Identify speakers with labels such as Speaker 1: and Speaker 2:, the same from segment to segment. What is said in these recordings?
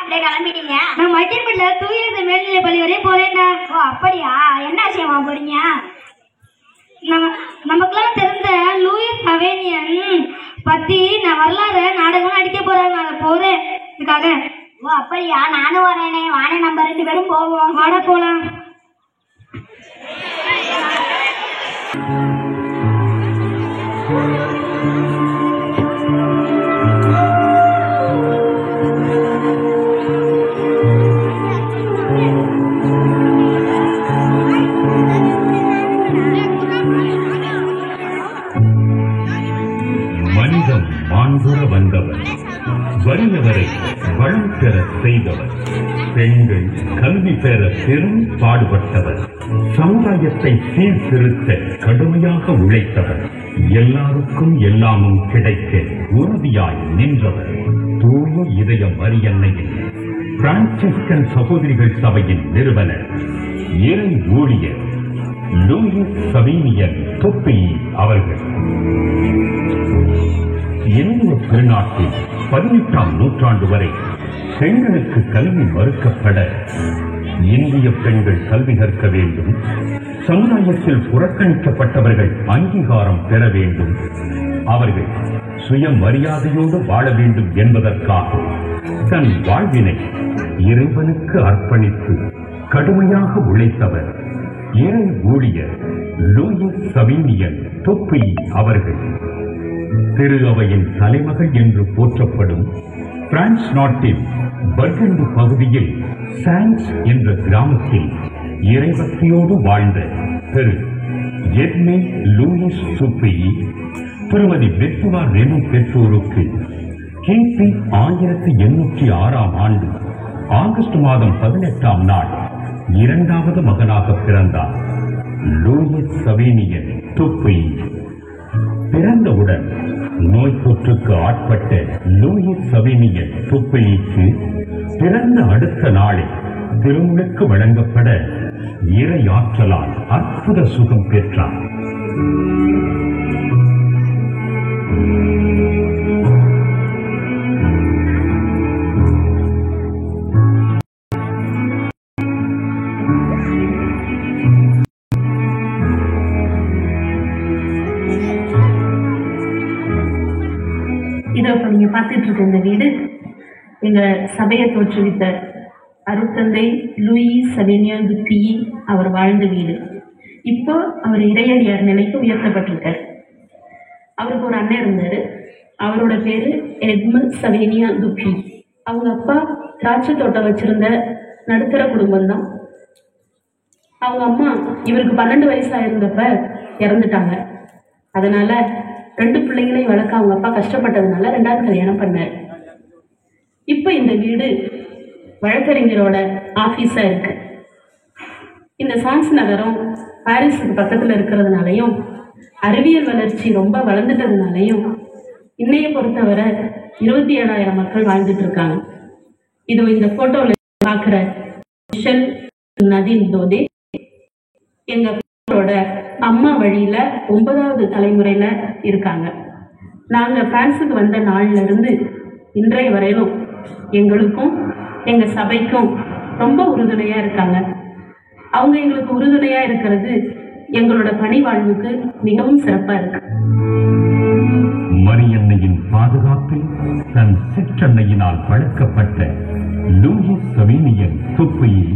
Speaker 1: அப்படியே கிளம்பிட்டீங்க?
Speaker 2: நான் மட்டியப்பட்டில தூயது மேல்நிலை பள்ளி வரையும் போறேன்னா.
Speaker 1: ஓ அப்படியா? என்ன விஷயமா போறீங்க?
Speaker 2: நமக்கெல்லாம் தெரிந்த லூயிஸ் சவேனியன் பத்தி நான் வரலாறு நாடகம் நடிக்க போறாங்க. நான் போறேன் இதுக்காக.
Speaker 1: ஓ அப்படியா? நானும் வரேனே. வானே, நம்ம 2 பேரும் போவோம்.
Speaker 2: வாட போலாம்.
Speaker 3: மனிதம் மாண்புற வந்தவர், வறியவரை வளம் பெற செய்தவர், பெண்கள் கல்வி பெற பெரும் பாடுபட்டவர், சமுதாயத்தை சீர்திருத்த கடுமையாக உழைத்தவர், எல்லாருக்கும் எல்லாமும் கிடைக்க உறுதியாய் நின்றவர், தூய இதய மரியன்னையின் பிரான்சிஸ்கன் சகோதரிகள் சபையின் நிறுவனர், இறை ஊழியர் லூயிஸ் சவேனியன் தொப்பி அவர்கள். இந்திய திருநாட்டில் 18ஆம் நூற்றாண்டு வரை பெண்களுக்கு கல்வி மறுக்கப்பட, இந்திய பெண்கள் கல்வி கற்க வேண்டும், சமுதாயத்தில் புறக்கணிக்கப்பட்டவர்கள் அங்கீகாரம் பெற வேண்டும், அவர்கள் சுயமரியாதையோடு வாழ வேண்டும் என்பதற்காக தன் வாழ்வினை இறைவனுக்கு அர்ப்பணித்து கடுமையாக உழைத்தவர் இறை ஊழியர் லூயிஸ் சவேனியன் தொப்பி அவர்கள். திரு அவையின் தலைமகள் என்று போற்றப்படும் பிரான்ஸ் நாட்டின் பர்கண்டு பகுதியில் சான்ஸ் என்ற கிராமத்தில் இறைபக்தியோடு வாழ்ந்த திரு எட்மே லூயிஸ் தொப்பி திருமதி பெத்துவா ரெனு பெற்றோருக்கு கிபி 1806ஆம் ஆண்டு ஆகஸ்ட் மாதம் 18ஆம் நாள் 2வது மகனாக பிறந்தார். லூயிஸ் சவேனியன் தொப்பி பிறந்தவுடன் நோய் தொற்றுக்கு ஆட்பட்ட லூயிஸ் சவேனியன் தொப்பிக்கு பிறந்த அடுத்த நாளே திருமுழுக்கு வழங்கப்பட இறை ஆற்றலால் அற்புத சுகம் பெற்றார்.
Speaker 4: இப்போ நீங்க பார்த்துட்டு இருக்க இந்த வீடு எங்க சபையை தோற்றுவித்த அருட்தந்தை லூயிஸ் சவேனியன் தொப்பி அவர் வாழ்ந்த வீடு. இப்போ அவர் இறையடியார் நிலைக்கு உயர்த்தப்பட்டிருக்கார். அவருக்கு ஒரு அண்ணன் இருந்தாரு. அவரோட பேரு எட்மண்ட் சவேனியன் தொப்பி. அவங்க அப்பா திராட்சை தோட்டம் வச்சிருந்த நடுத்தர குடும்பம் தான். அவங்க அம்மா இவருக்கு 12 வயசா இருந்தப்ப இறந்துட்டாங்க. அதனால 2 பிள்ளைங்களையும் வளர்க்க அவங்க அப்பா கஷ்டப்பட்டதுனால 2வது கல்யாணம் பண்ணார். இப்போ இந்த வீடு வழக்கறிஞரோட ஆபீஸா இருக்கு. இந்த சான்ஸ் நகரம் பாரிஸுக்கு பக்கத்துல இருக்கிறதுனாலையும் அறிவியல் வளர்ச்சி ரொம்ப வளர்ந்துட்டதுனாலையும் இன்னைய பொறுத்தவரை 27,000 மக்கள் வாழ்ந்துட்டு இருக்காங்க. இது இந்த போட்டோல பாக்குற மிஷல் நதீன் தோதே எங்க அம்மா வழியில 9வது தலைமுறையில இருக்காங்க. நாங்க பிரான்ஸுக்கு வந்த நாள்ல இருந்து இன்றைய வரையிலும் எங்களுக்கும் எங்க சபைக்கும் ரொம்ப உறுதுணையா இருக்காங்க. அவங்க எங்களுக்கு உறுதுணையா இருக்கிறது எங்களோட பணி வாழ்வுக்கு மிகவும் சிறப்பா இருக்கு.
Speaker 3: மரியன்னையின் பாதுகாப்பில் தன் சிற்றன்னையினால் வளர்க்கப்பட்ட லூயிஸ் சவேனியன் தொப்பியை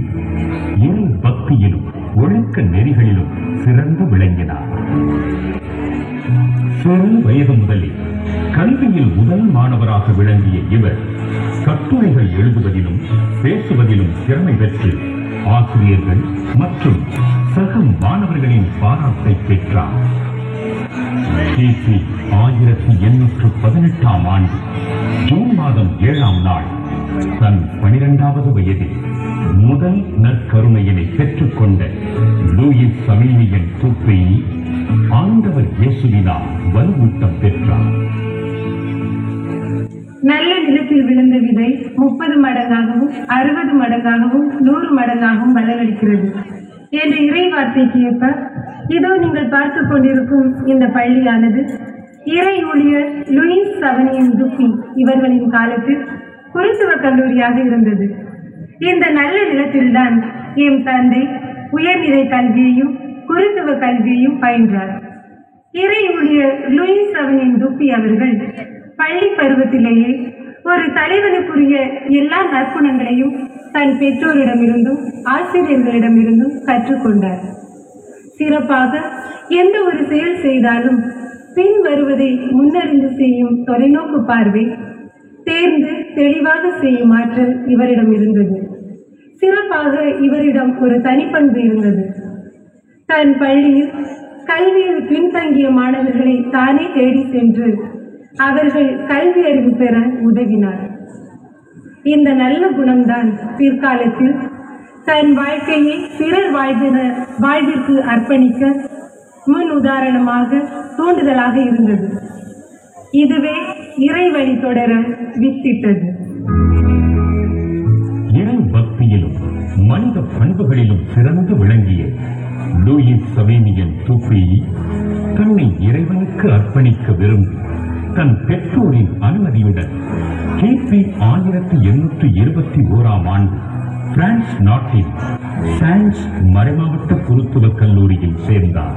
Speaker 3: இறை பக்தியிலும் ஒழுக்க நெறிகளிலும் சிறந்து விளங்கினார். சிறு வயது முதலில் கல்வியில் முதல் மாணவராக விளங்கிய இவர் கட்டுரைகள் எழுதுவதிலும் பேசுவதிலும் திறமை பெற்று ஆசிரியர்கள் மற்றும் சக மாணவர்களின் பாராட்டை பெற்றார். கிபி 1818ஆம் ஆண்டு ஜூன் மாதம் 7ஆம் நாள் தன் 12வது வயதில் முதல் நற்கருணையினை பெற்றுக்கொண்ட லூயிஸ் சவேனியன் தொப்பி ஆண்டவர் இயேசுவினால் வலுவூட்டம் பெற்றார்.
Speaker 5: நல்ல நிலத்தில் விழுந்த விதை 30 மடங்காகவும் 60 மடங்காகவும் 100 மடங்காகவும் பலனளிக்கிறது என்ற இறை வார்த்தைக்கு ஏற்ப இதோ நீங்கள் பார்த்து கொண்டிருக்கும் இந்த பள்ளியானது இறை ஊழியர் லூயிஸ் சவேனியன் தொப்பி இவர்களின் காலத்தில் குருத்துவ கல்லூரியாக இருந்தது. இந்த நல்ல நிலத்தில்தான் என் தந்தை உயர்நிலை கல்வியையும் குருத்துவ கல்வியையும் பயின்றார். இறை ஊழியர் லூயிஸ் அவனின் துப்பி அவர்கள் பள்ளி பருவத்திலேயே ஒரு தலைவனுக்குரிய எல்லா நற்குணங்களையும் தன் பெற்றோரிடமிருந்தும் ஆசிரியர்களிடமிருந்தும் கற்றுக்கொண்டார். சிறப்பாக எந்த ஒரு செயல் செய்தாலும் பின் வருவதை முன்னறிந்து செய்யும் தொலைநோக்கு பார்வை, தேர்ந்து தெளிவாக செய்யும் ஆற்றல் இவரிடம் இருந்தது. சிறப்பாக இவரிடம் ஒரு தனிப்பண்பு இருந்தது. தன் பள்ளியில் கல்வியில் பின்தங்கிய மாணவர்களை தானே தேடி சென்று அவர்கள் கல்வி அறிவு பெற உதவினார். இந்த நல்ல குணம்தான் பிற்காலத்தில் தன் வாழ்க்கையை பிறர் வாழ்விற்கு அர்ப்பணிக்க முன் உதாரணமாக தூண்டுதலாக இருந்தது. இதுவே இறை வழி தொடர வித்திட்டது.
Speaker 3: இறை பக்தியிலும் மனித பண்புகளிலும் சிறந்து விளங்கிய லூயிஸ் சவேனியன் தூப்பி தன்னை இறைவனுக்கு அர்ப்பணிக்க விரும்பி தன் பெற்றோரின் அனுமதியுடன் கிபி 1821 பிரான்ஸ் நாட்டில் சான்ஸ் மறைமாவட்ட குருத்துவ கல்லூரியில் சேர்ந்தார்.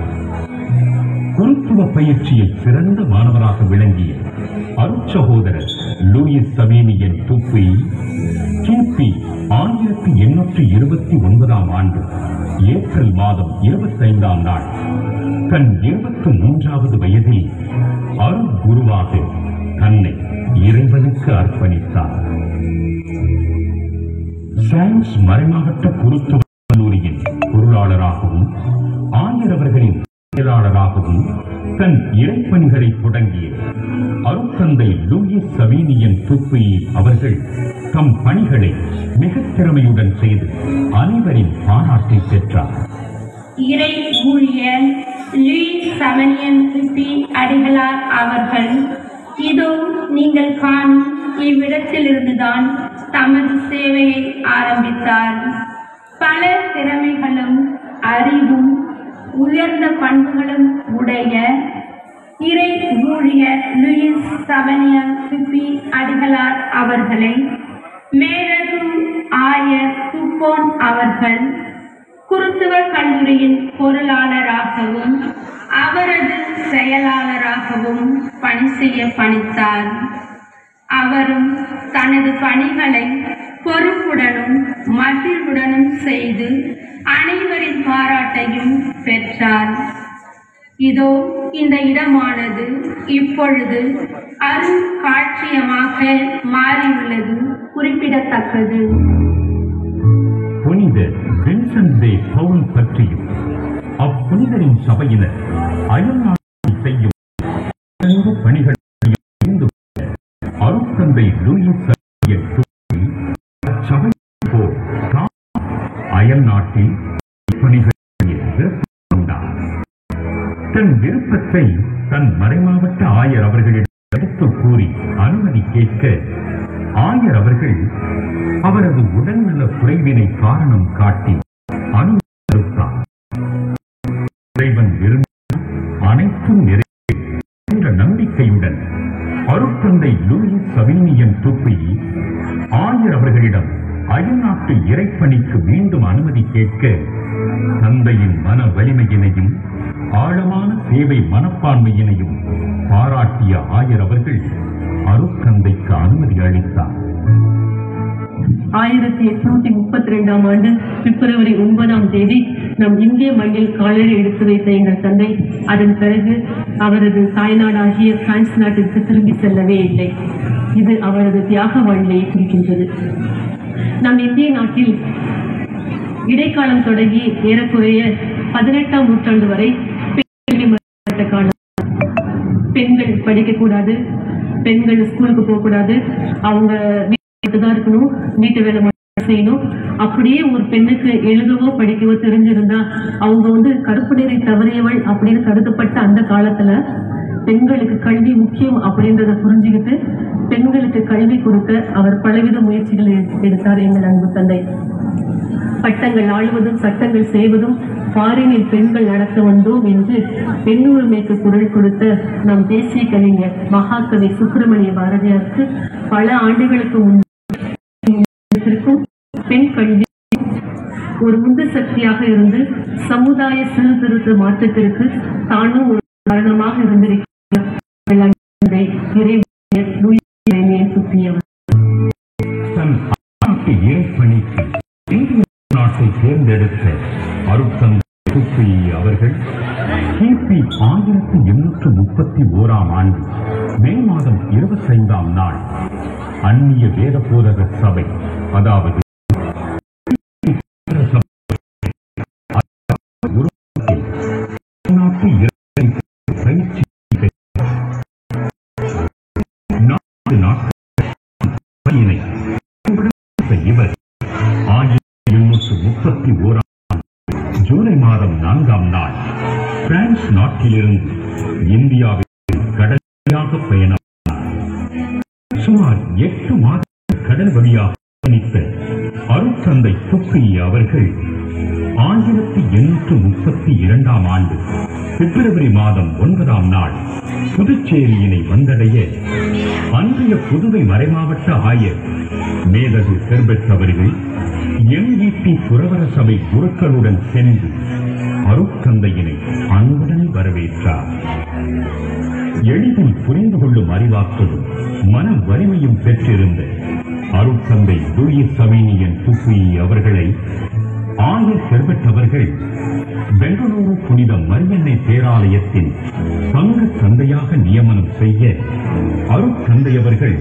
Speaker 3: குருத்துவ பயிற்சியில் சிறந்த மாணவராக விளங்கிய அருட்சகோதரர் லூயிஸ் சவேனியன் தூப்பி கிபி 1829 ஏப்ரல் மாதம் 25 தன் 23வது வயதில் அருள் குருவாக தன்னை இறைவனுக்கு அர்ப்பணித்தார். சான்ஸ் மறைமாவட்ட குருத்துவ கல்லூரியின் பொருளாளராகவும் ஆயரவர்களின் செயலாளராகவும் தன் இறைப்பணிகளை தொடங்கிய அருட்தந்தை லூயிஸ் சவேனியன் தூப்பி அவர்கள் தம் பணிகளை மிக திறமையுடன் செய்து அனைவரின் பாராட்டை பெற்றார்.
Speaker 6: இறை ஊழியர் லூயிஸ் சவேனியன் தூப்பி அடிகளார் அவர்கள் இதோ நீங்கள் காணும் இவ்விடத்திலிருந்துதான் தமது சேவையை ஆரம்பித்தார். பல திறமைகளும் அறிவும் உயர்ந்த பண்புகளும் உடைய இறை ஊழியர் லூயிஸ் சவேனியன் தூப்பி அடிகளார் அவர்களை மேலகு ஆயர் துப்போன் அவர்கள் குருத்துவ கல்லூரியின் பொருளாளராகவும் அவரது செயலாளராகவும் பணி செய்ய பணித்தார். அவரும் தனது பணிகளை பொறுப்புடனும் மகிழ்வுடனும் செய்து அனைவரின் பாராட்டையும் பெற்றார். இதோ இந்த இடமானது இப்பொழுது அருள் காட்சியமாக மாறியுள்ளது குறிப்பிடத்தக்கது.
Speaker 3: புனித வின்சென்ட் டே பவுல் பற்றியும் அப்புனிதரின் சபையினர் அயல்நாட்டில் செய்யும் பணிகள் அருட்தந்தை லூயிஸ் சவேனியன் தூப்பி சபை போல் அயல் நாட்டில் பணிகள் கொண்டார். தன் விருப்பத்தை தன் மறைமாவட்ட ஆயர் அவர்களிடம் எடுத்து கூறி அனுமதி கேட்க ஆயர் அவர்கள் அவரது உடல்நல குறைவினை காரணம் காட்டி அனுமதித்தார். இறைவன் விரும்பினால் அனைத்தும் நிறைவேறும் என்ற நம்பிக்கையுடன் அருட்தந்தை லூயிஸ் சவேனியன் தூப்பி ஆயர் அவர்களிடம் அயல்நாட்டு இறைப்பணிக்கு மீண்டும் அனுமதி கேட்க தந்தையின் மன வலிமையினையும் ஆழமான சேவை மனப்பான்மையினையும் பாராட்டிய ஆயர் அவர்கள் அருட்தந்தைக்கு அனுமதி அளித்தார்.
Speaker 4: 1832 பிப்ரவரி 9 நம் இந்திய மண்ணில் காலடி எடுத்து வைத்த எங்கள் தந்தை அதன் பிறகு அவரது தாய்நாடாகிய பிரான்ஸ் நாட்டிற்கு திரும்பி செல்லவே இல்லை. இது அவரது தியாக வாழ்க்கையை குறிக்கின்றது. நம் இந்திய நாட்டில் இடைக்காலம் தொடங்கி ஏறக்குறைய 18ஆம் நூற்றாண்டு வரை பெண்கள் படிக்கக்கூடாது, பெண்கள் ஸ்கூலுக்கு போகக்கூடாது, அவங்க வீட்டுதான் இருக்கணும், வீட்டு வேலை செய்யணும். அப்படியே ஒரு பெண்ணுக்கு எழுதவோ படிக்கவோ தெரிஞ்சிருந்தா அவங்க கருப்பு நீரை தவறியவள் அப்படின்னு கருதப்பட்ட அந்த காலத்துல பெண்களுக்கு கல்வி முக்கியம் அப்படின்றத புரிஞ்சுக்கிட்டு பெண்களுக்கு கல்வி கொடுக்க அவர் பலவித முயற்சிகளை எடுத்தார் எங்கள் அன்பு தந்தை. பட்டங்கள் ஆளுவதும் சட்டங்கள் செய்வதும் பாரினில் பெண்கள் நடத்த வந்தோம் என்று பெண் உரிமைக்கு குரல் கொடுத்த நம் தேசிய கவிஞர் மகாகவி சுப்பிரமணிய பாரதியாருக்கு பல ஆண்டுகளுக்கு முன்பு பெண் கல்வி ஒரு உந்து சக்தியாக இருந்து சமுதாய சீர்திருத்த மாற்றத்திற்கு தானும் ஒரு காரணமாக இருந்திருக்கிறார்.
Speaker 3: தன் இறைப்பணிக்கு இந்திய நாட்டை தேர்ந்தெடுத்த அருட்தந்தை துப்பியி அவர்கள் கிபி 1831 மே மாதம் 25 நாள் அந்நிய வேத போதகர் சபை, அதாவது இவர் 1831 ஜூலை மாதம் 4 நாள் பிரான்ஸ் நாட்டிலிருந்து இந்தியாவிற்கு கடலாக பயணம். சுமார் 8 மாத கடல் வழியாக பயணித்த அருட்தந்தை துப்பியி அவர்கள் 1832 பிப்ரவரி மாதம் 9 நாள் புதுச்சேரியினை வந்தடைய அன்றைய புதுவை மறைமாவட்ட ஆயர் மேதகு ஹெர்பர்ட் அவர்கள் MVP புரவர சபை குருக்களுடன் சென்று அருட்தந்தையினை அன்புடன் வரவேற்றார். எளிதில் புரிந்து கொள்ளும் அறிவாற்றலும் மன வலிமையும் பெற்றிருந்த அருட்தந்தை லூயிஸ் சவேனியன் துப்பியி அவர்களை ஆயர் ஹெர்பர்ட் அவர்கள் பெங்களூரு புனித மரியன்னை பேராலயத்தின் பங்கு தந்தையாக நியமனம் செய்ய அருட்தந்தை அவர்கள்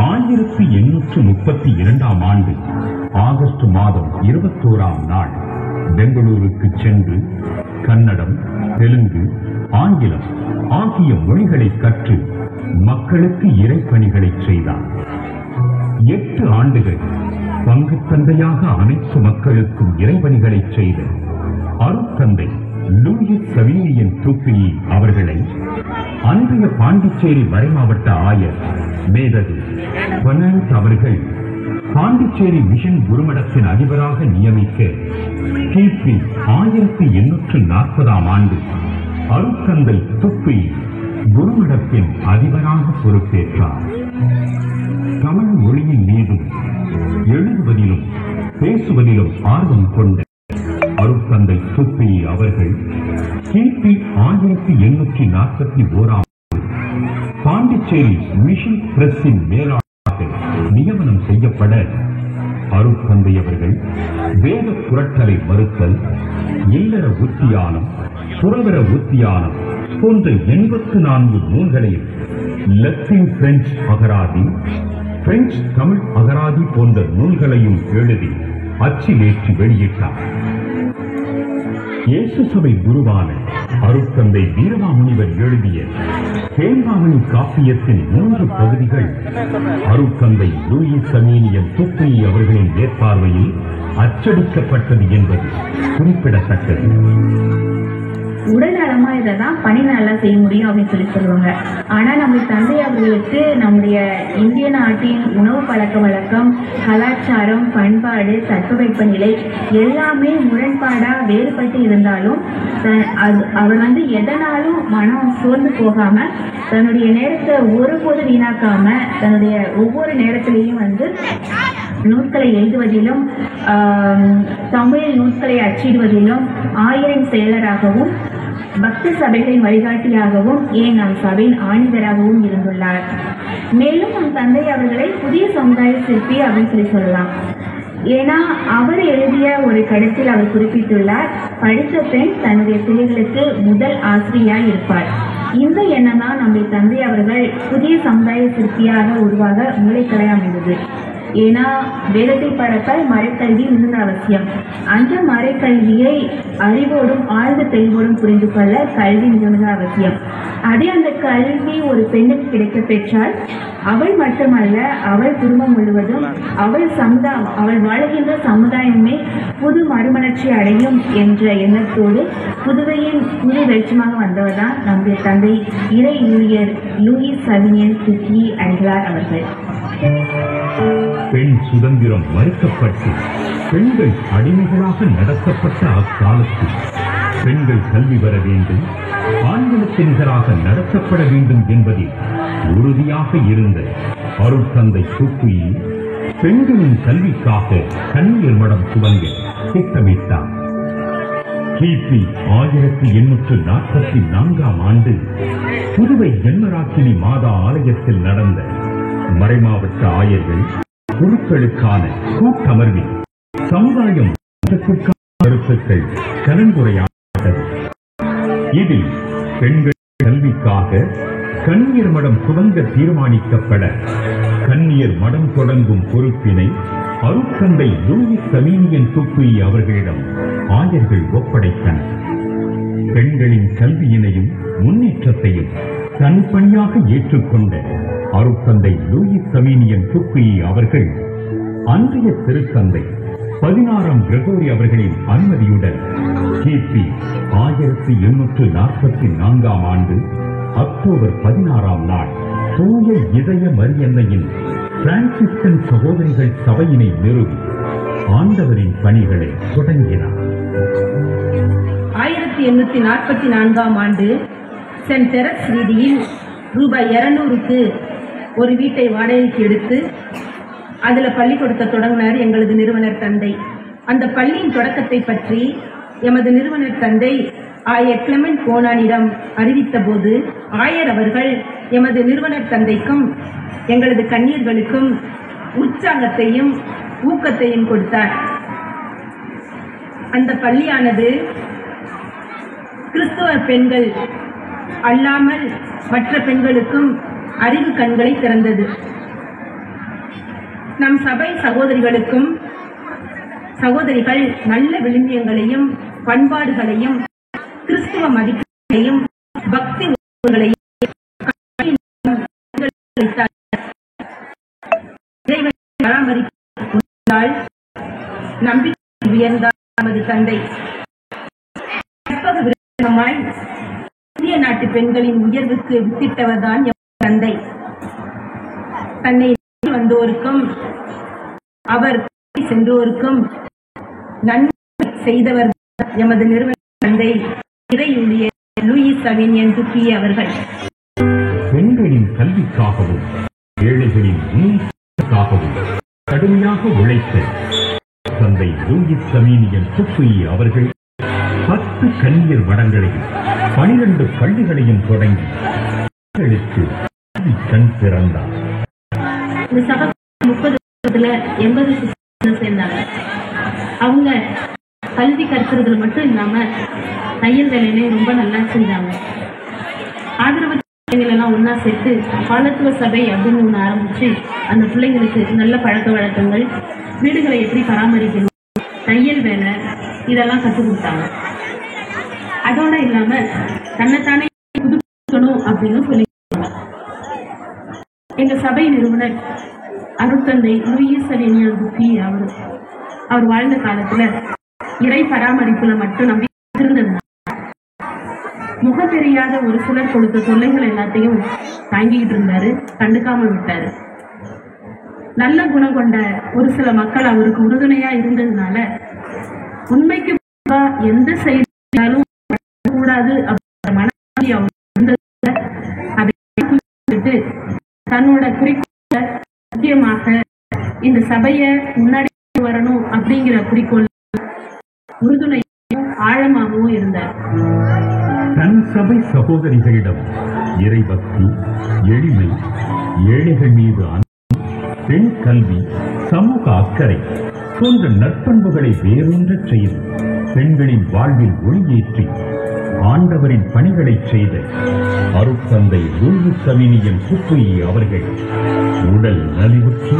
Speaker 3: 1832 ஆகஸ்ட் மாதம் 21 நாள் பெங்களூருக்கு சென்று கன்னடம், தெலுங்கு, ஆங்கிலம் ஆகிய மொழிகளை கற்று மக்களுக்கு இறைப்பணிகளை செய்தார். 8 ஆண்டுகள் பங்கு தந்தையாக அனைத்து மக்களுக்கும் இறைப்பணிகளை செய்த அருட்தந்தை லூயிஸ் சவேனியன் துப்பியி அவர்களை அன்றைய பாண்டிச்சேரி மறைமாவட்ட ஆயர் மேதகு பெர்னாண்ட் அவர்கள் பாண்டிச்சேரி மிஷன் குருமடத்தின் அதிபராக நியமிக்க கிபி 1840 அருட்தந்தை துப்பியி குருமடத்தின் அதிபராக பொறுப்பேற்றார். தமிழ் மொழியின் மீதும் எழுதுவதிலும் பேசுவதிலும் ஆர்வம் கொண்ட அருட்தந்தை துப்பியி அவர்கள் கிபி 1841 பாண்டிச்சேரி மிஷன் பிரஸின் மேலாளராக நியமனம் செய்யப்பட அருட்தந்தை அவர்கள் வேத புரட்டலை மறுத்தல், இல்லற உத்தியானம், சுரவர உத்தியானம் போன்ற 84 நூல்களையும் லத்தீன் பிரெஞ்சு அகராதி, பிரெஞ்சு தமிழ் அகராதி போன்ற நூல்களையும் எழுதி அச்சிலேற்றி வெளியிட்டார். இயேசு சபை குருவான அருட்தந்தை வீரமாமுனிவர் எழுதிய தேம்பாவணி காப்பியத்தின் 3 பகுதிகள் அருட்தந்தை லூயிஸ் சவேனியன் துப்பியி அவர்களின் மேற்பார்வையில் அச்சடிக்கப்பட்டது என்பது குறிப்பிடத்தக்கது.
Speaker 7: உடல் நலமா இதான் பணி நல்லா செய்ய முடியும் அப்படின்னு சொல்லுவாங்க. ஆனா நம்ம தந்தை அவர்களுக்கு நம்முடைய இந்திய நாட்டின் உணவு பழக்க வழக்கம், கலாச்சாரம், பண்பாடு, தட்பவெப்பநிலை எல்லாமே முரண்பாடா வேறுபட்டு இருந்தாலும் அவர் எதனாலும் மனம் சோர்ந்து போகாம தன்னுடைய நேரத்தை ஒருபோது வீணாக்காம தன்னுடைய ஒவ்வொரு நேரத்திலையும் நூல்களை எழுதுவதிலும் தமிழ் நூல்களை அச்சிடுவதிலும் ஆயரின் செயலராகவும் பக்தி சபைகளின் வழிகாட்டியாகவும் நம் சபையின் ஆணிதராகவும் இருந்துள்ளார். மேலும் நம் தந்தை அவர்களை புதிய சமுதாய சிற்பி அப்படின்னு சொல்லலாம். ஏன்னா அவர் எழுதிய ஒரு கடிதத்தில் அவர் குறிப்பிட்டுள்ளார், படித்த பெண் தன்னுடைய பிள்ளைகளுக்கு முதல் ஆசிரியாய் இருப்பார். இந்த எண்ணம் தான் நம்முடைய தந்தை அவர்கள் புதிய சமுதாய சிற்பியாக உருவாக மூளைக்கலை அமைந்தது. ஏன்னா வேதத்தை பழக்க மறைக்கல்வி மிகுந்த அவசியம். அந்த மறைக்கல்வியை அறிவோடும் ஆழ்ந்த தெளிவோடும் புரிந்து கொள்ள கல்வி மிகுந்த அவசியம். அதே அந்த கல்வி ஒரு பெண்ணுக்கு கிடைக்க பெற்றால் அவள் மட்டுமல்ல, அவள் குடும்பம் முழுவதும் அவள் வாழ்கின்ற சமுதாயமே புது மறுமலர்ச்சி அடையும் என்ற எண்ணத்தோடு புதுவையின் புது வெளிச்சமாக வந்தவர் தான் நம்முடைய தந்தை இறை ஊழியர் லூயிஸ் சவேனியன் துப்பியி அடிகளார் அவர்கள்.
Speaker 3: பெண் சுதந்திரம் மறுக்கப்பட்டு பெண்கள் அடிமைகளாக நடத்தப்பட்ட அக்காலத்தில் பெண்கள் கல்வி பெற வேண்டும், ஆண்களுக்கு நிகராக நடத்தப்பட வேண்டும் என்பதில் உறுதியாக இருந்த அருட்தந்தை துப்பியி பெண்களின் கல்விக்காக கன்னியர் மடம் துவங்க திட்டமிட்டார். கிபி 1844 ஆண்டு புதுவை ஜென்மராக்கினி மாதா ஆலயத்தில் நடந்த மறைமாவட்ட ஆயர்கள் குழுக்களுக்கான கூட்டமர்வில் சமுதாயம் கருத்துக்கள் கலந்துரையாடப்பட்டது. இதில் பெண்கள் கல்விக்காக கன்னியர் மடம் துவங்க தீர்மானிக்கப்பட கன்னியர் மடம் தொடங்கும் பொறுப்பினை அருட்தந்தை லூயிஸ் சமீனியன் துப்பி அவர்களிடம் ஆயர்கள் ஒப்படைத்தனர். பெண்களின் கல்வியினையும் முன்னேற்றத்தையும் தனிப்பணியாக ஏற்றுக்கொண்ட அருட்தந்தை லூயிஸ் சமீனியன் துப்பி அவர்கள் அன்றைய திருத்தந்தை 16ஆம் கிரகோரி அவர்களின் அனுமதியுடன் கிபி 1844 ஆண்டு அக்டோபர் 16ஆம் நாள் தூய இதய மரியன்னையின் பிரான்சிஸ்கன் சகோதரிகள் சபையினை நிறுவி ஆண்டவரின் பணிகளை தொடங்கினார்.
Speaker 4: 1844ஆம் ஆண்டு சென்ட் தெரஸ் வீதியில் ரூபாய் 200க்கு ஒரு வீட்டை வாடகைக்கு எடுத்து அதில் பள்ளிக்கூடத்தை தொடங்கினார் எங்களது நிறுவனர் தந்தை. அந்த பள்ளியின் தொடக்கத்தை பற்றி எமது நிறுவனர் தந்தை ஆயர் கிளமெண்ட் போனானிடம் அறிவித்த போது ஆயர் அவர்கள் எமது நிறுவனர் தந்தைக்கும் எங்களது கன்னியர்களுக்கும் உற்சாகத்தையும் ஊக்கத்தையும் கொடுத்தார். அந்த பள்ளியானது கிறிஸ்துவ பெண்கள் அல்லாமல் மற்ற பெண்களுக்கும் அறிவு கண்களை திறந்தது. நம் சபை சகோதரிகளுக்கும் சகோதரிகள் நல்ல விழுமியங்களையும் பண்பாடுகளையும் கிறிஸ்துவ மதிப்புகளையும் பக்தி உணர்வுகளையும் பராமரித்தால் நம்பிக்கை உயர்ந்தார் நமது தந்தை. இந்திய நாட்டு பெண்களின் உயர்வுக்கு வித்திட்டவர்தான் தந்தை. தன்னை வந்தோருக்கும் அவர் சென்றோருக்கும் நன்மை செய்தவர் எமது நிறுவன தந்தை இறை ஊழியர் லூயிஸ் சவேனியன் துக்கி அவர்கள்.
Speaker 3: பெண்களின் கல்விக்காகவும் ஏழைகளின் முன்னேற்றத்திற்காகவும் கடுமையாக உழைத்த தந்தை லூயிஸ் சவேனியன் துக்கி அவர்கள் 10 கன்னியர் மடங்களையும் 12 பள்ளிகளையும் தொடங்கி கண் திறந்தார்.
Speaker 4: இந்த சபை 30 சேர்ந்தாங்க. அவங்க கல்வி கற்கிறதுல மட்டும் இல்லாம தையல் வேலையிலே ரொம்ப நல்லா செஞ்சாங்க. ஆதரவு பிள்ளைங்களெல்லாம் ஒன்னா சேர்த்து பாலத்துவ சபை அப்படின்னு ஒன்று ஆரம்பிச்சு அந்த பிள்ளைங்களுக்கு நல்ல பழக்க வழக்கங்கள், வீடுகளை எப்படி பராமரிக்கணும், தையல் வேலை இதெல்லாம் கற்றுக் கொடுத்தாங்க. அதோட இல்லாம தன்னைத்தானே புதுப்பிக்கணும் அப்படின்னு சொல்லி எங்க சபை நிறுவனர் அருட்தந்தை லூயிஸ் சவேனியன் துக்கி அவர் வாழ்ந்த காலத்துல இறை பராமரிப்புல மட்டும் நம்பி இருந்ததுனால முக தெரியாத ஒரு சிலர் கொடுத்த தொல்லைகள் எல்லாத்தையும் தாங்கிக்கிட்டு இருந்தாரு, கண்டுக்காம விட்டாரு. நல்ல குணம் கொண்ட ஒரு சில மக்கள் அவருக்கு உறுதுணையா இருந்ததுனால உண்மைக்கு எந்த செய்தியாலும் கூடாது அப்படின்ற மனநிலை அவர் அதை தன்னோட குறிக்கோள முக்கியமாக இந்த சபையை முன்னாடி வரணும் அப்படிங்கிற குறிக்கோள் உறுதுணையும் ஆழமாகவும் இருந்தார்.
Speaker 3: தன் சபை சகோதரிகளிடம் இறைபக்தி, எளிமை, ஏழைகள் மீது அன்பு, பெண் கல்வி, சமூக அக்கறை போன்ற நற்பண்புகளை வேறொன்றச் செய்து பெண்களின் வாழ்வில் ஒளியேற்றி ஆண்டவரின் பணிகளை செய்த அருட்தந்தை லூயிஸ் சவேனியன் துக்கி அவர்கள் உடல் நலிவுற்று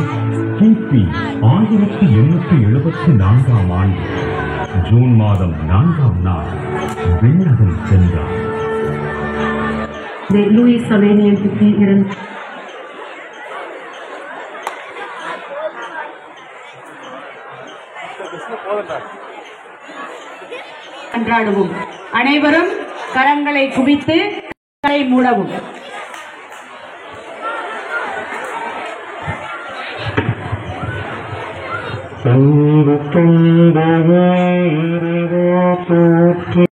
Speaker 3: கிபி 1874 ஆண்டு ஜூன் மாதம் 4ஆம் நாள் விண்ணகம் சென்றார்.
Speaker 4: லூயிஸ் சவேனியன் துக்கி
Speaker 6: அன்றாடுவோம். அனைவரும் கரங்களை குவித்து கரை மூடவும்.
Speaker 8: போற்றி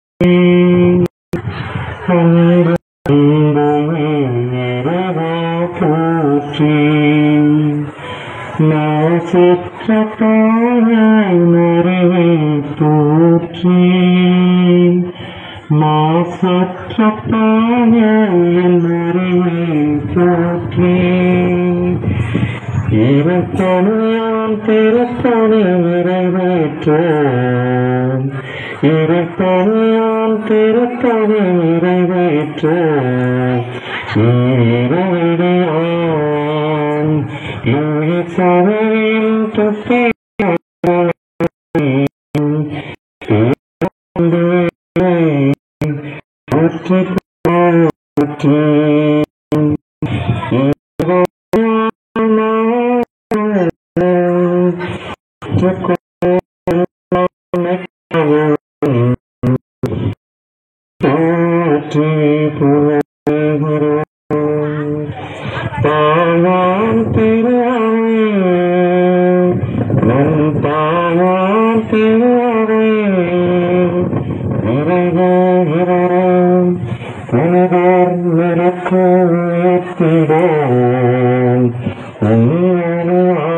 Speaker 8: மாசற்றதாய் மறைவை தோற்றி மாசற்றதாய் மறைவை தோற்றி இருப்பனையான் திருப்பணி நிறைவேற்றோம் இருப்பனையான் திருப்பணி நிறைவேற்றோம் ஈரடியான் சபையின் தொட்டி தாவான் திருவை தாவான் திருவை நிறைவேறும் புனிதர் நிறக்கு உயர்த்திடோம் உண்மையாக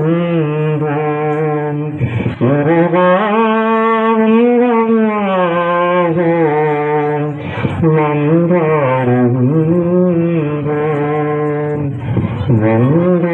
Speaker 8: மன்றாடுகின்றோம் மன்றாடுகின்றோம்